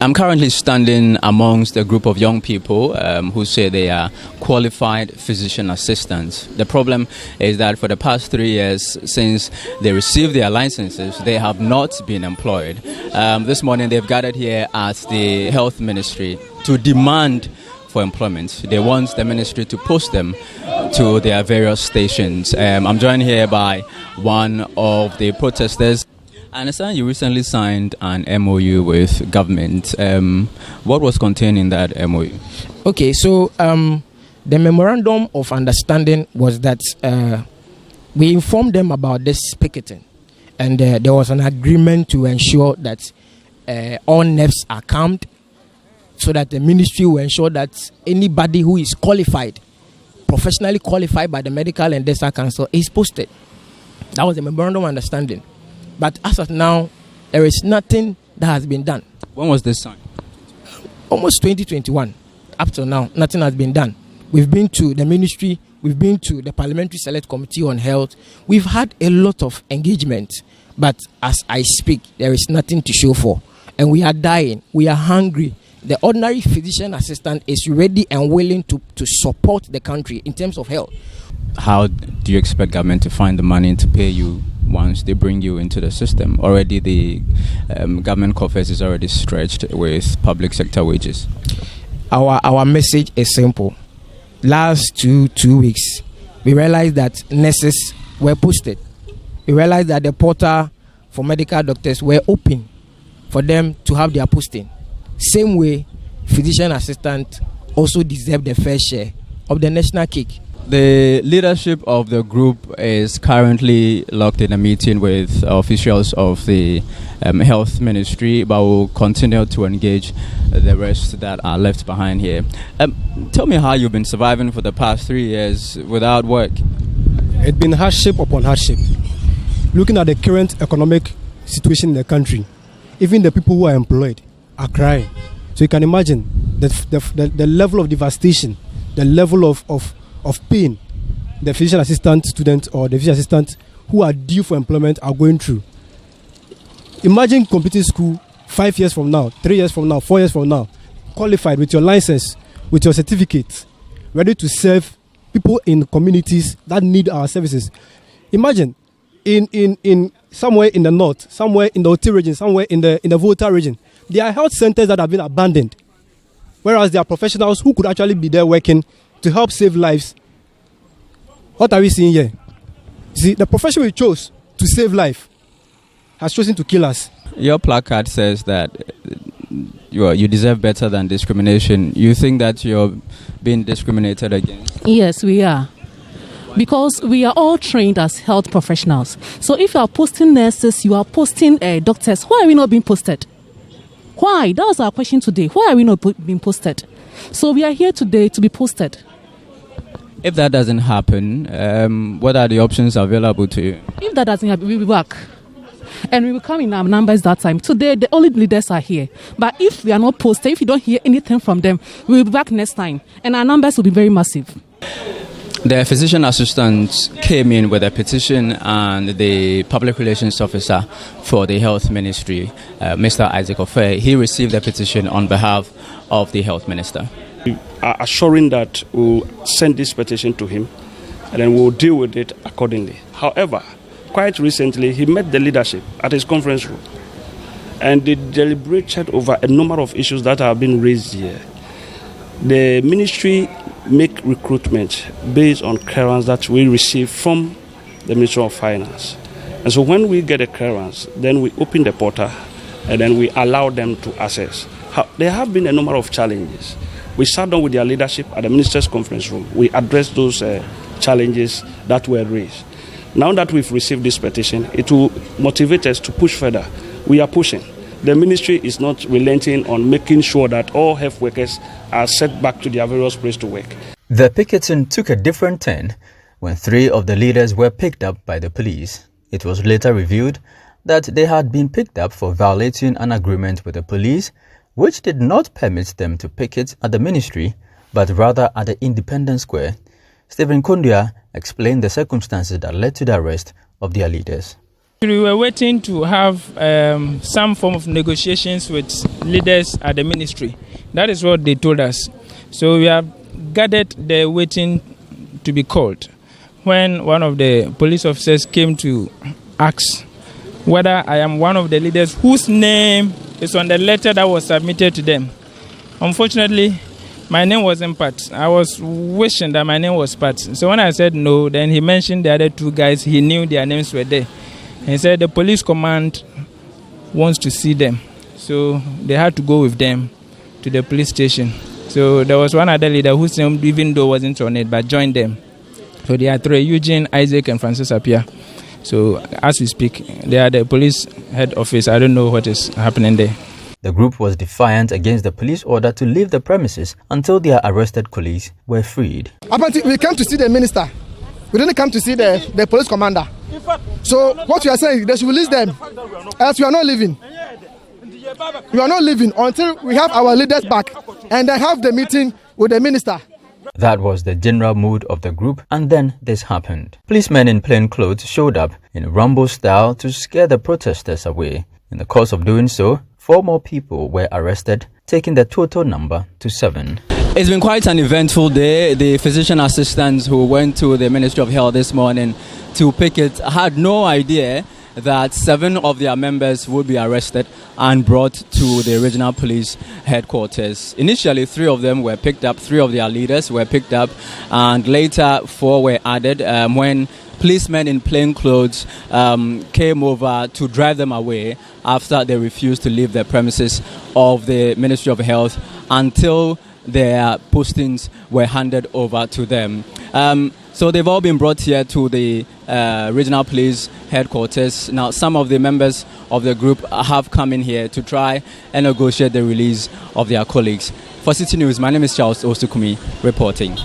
I'm currently standing amongst a group of young people who say they are qualified physician assistants. The problem is that for the past 3 years since they received their licenses, they have not been employed. This morning they've gathered here at the health ministry to demand for employment. They want the ministry to post them to their various stations. I'm joined here by one of the protesters. I understand you recently signed an MOU with government. What was contained in that MOU? Okay, so the memorandum of understanding was that we informed them about this picketing, and there was an agreement to ensure that all NEPs are calmed, so that the ministry will ensure that anybody who is qualified, professionally qualified by the Medical and Dental Council, is posted. That was the memorandum of understanding. But as of now, there is nothing that has been done. When was this signed? Almost 2021. Up till now, nothing has been done. We've been to the ministry. We've been to the Parliamentary Select Committee on Health. We've had a lot of engagement. But as I speak, there is nothing to show for. And we are dying. We are hungry. The ordinary physician assistant is ready and willing to support the country in terms of health. How do you expect government to find the money to pay you once they bring you into the system? Already the government coffers is already stretched with public sector wages. Our message is simple. Last two weeks, we realized that nurses were posted. We realized that the portal for medical doctors were open for them to have their posting. Same way, physician assistant also deserve the fair share of the national cake. The leadership of the group is currently locked in a meeting with officials of the health ministry, but will continue to engage the rest that are left behind here. Tell me how you've been surviving for the past 3 years without work. It's been hardship upon hardship. Looking at the current economic situation in the country, even the people who are employed are crying. So you can imagine the level of devastation, the level of pain the physician assistant students or the physician assistant who are due for employment are going through. Imagine completing school 5 years from now, 3 years from now, 4 years from now, qualified with your license, with your certificate, ready to serve people in communities that need our services. Imagine in somewhere in the north, somewhere in the Oti region, somewhere in the Volta region, there are health centers that have been abandoned, whereas there are professionals who could actually be there working to help save lives. What are we seeing here? See, the profession we chose to save life has chosen to kill us. Your placard says that you deserve better than discrimination. You think that you're being discriminated against? Yes, we are. Because we are all trained as health professionals. So if you are posting nurses, you are posting doctors, why are we not being posted? Why? That was our question today. Why are we not being posted? So we are here today to be posted. If that doesn't happen, what are the options available to you? If that doesn't happen, we will work. And we will come in our numbers that time. Today, the only leaders are here. But if we are not posted, if you don't hear anything from them, we will be back next time. And our numbers will be very massive. The physician assistants came in with a petition, and the public relations officer for the health ministry, Mr. Isaac Ofe, he received the petition on behalf of the health minister. We are assuring that we'll send this petition to him and then we'll deal with it accordingly. However, quite recently, he met the leadership at his conference room and they deliberated over a number of issues that have been raised here. The ministry make recruitment based on clearance that we receive from the Ministry of Finance. And so when we get a clearance, then we open the portal and then we allow them to access. There have been a number of challenges. We sat down with their leadership at the Ministers' Conference Room. We addressed those challenges that were raised. Now that we've received this petition, it will motivate us to push further. We are pushing. The ministry is not relenting on making sure that all health workers are sent back to their various places to work. The picketing took a different turn when 3 of the leaders were picked up by the police. It was later revealed that they had been picked up for violating an agreement with the police, which did not permit them to picket at the ministry, but rather at the Independence Square. Stephen Kondia explained the circumstances that led to the arrest of their leaders. We were waiting to have some form of negotiations with leaders at the ministry. That is what they told us. So we have gathered there waiting to be called. When one of the police officers came to ask whether I am one of the leaders whose name is on the letter that was submitted to them. Unfortunately, my name wasn't part. I was wishing that my name was part. So when I said no, then he mentioned the other two guys. He knew their names were there. He said the police command wants to see them. So they had to go with them to the police station. So there was one other leader whose name, even though wasn't on it, but joined them. So there are three, Eugene, Isaac, and Francis Apia. So as we speak, they are the police head office. I don't know what is happening there. The group was defiant against the police order to leave the premises until their arrested colleagues were freed. We came to see the minister. We didn't come to see the police commander. So what we are saying, they should release them. Else we are not leaving. We are not leaving until we have our leaders back and then have the meeting with the minister. That was the general mood of the group, and then this happened. Policemen in plain clothes showed up in Rambo style to scare the protesters away. In the course of doing so, 4 more people were arrested, taking the total number to 7. It's been quite an eventful day. The physician assistants who went to the Ministry of Health this morning to picket had no idea that 7 of their members would be arrested and brought to the regional police headquarters. Initially, 3 of them were picked up, 3 of their leaders were picked up, and later 4 were added when policemen in plain clothes came over to drive them away after they refused to leave the premises of the Ministry of Health until their postings were handed over to them. So they've all been brought here to the regional police headquarters. Now, some of the members of the group have come in here to try and negotiate the release of their colleagues. For Citi News, my name is Charles Osukumi, reporting.